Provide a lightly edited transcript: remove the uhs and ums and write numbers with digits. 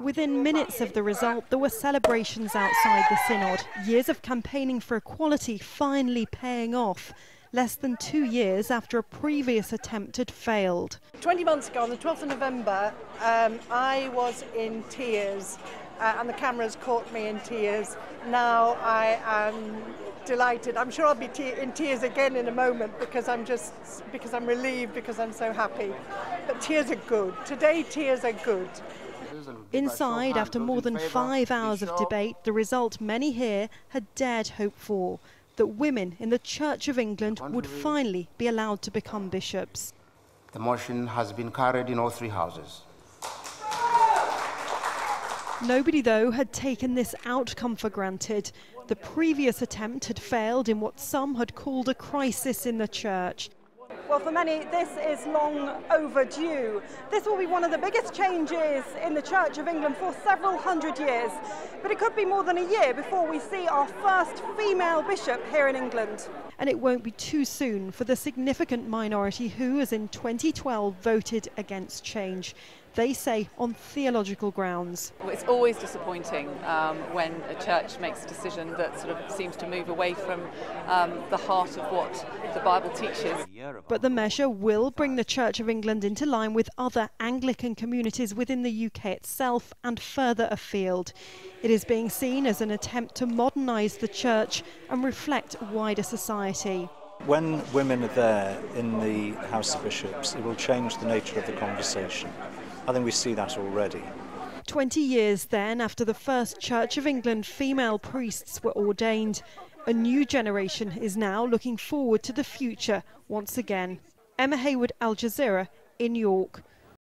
Within minutes of the result, there were celebrations outside the Synod. Years of campaigning for equality finally paying off, less than 2 years after a previous attempt had failed. 20 months ago, on the 12th of November, I was in tears, and the cameras caught me in tears. Now I am delighted. I'm sure I'll be in tears again in a moment because I'm relieved, because I'm so happy. But tears are good. Today, tears are good. Inside, after more than 5 hours of debate, the result many here had dared hope for, that women in the Church of England would finally be allowed to become bishops. The motion has been carried in all 3 houses. Nobody, though, had taken this outcome for granted. The previous attempt had failed in what some had called a crisis in the Church. Well, for many, this is long overdue. This will be one of the biggest changes in the Church of England for several hundred years. But it could be more than a year before we see our first female bishop here in England. And it won't be too soon for the significant minority who, as in 2012, voted against change. They say on theological grounds. Well, it's always disappointing when a church makes a decision that sort of seems to move away from the heart of what the Bible teaches. But the measure will bring the Church of England into line with other Anglican communities within the UK itself and further afield. It is being seen as an attempt to modernise the Church and reflect wider society. When women are there in the House of Bishops, it will change the nature of the conversation. I think we see that already. 20 years then after the first Church of England female priests were ordained, a new generation is now looking forward to the future once again. Emma Hayward, Al Jazeera in York.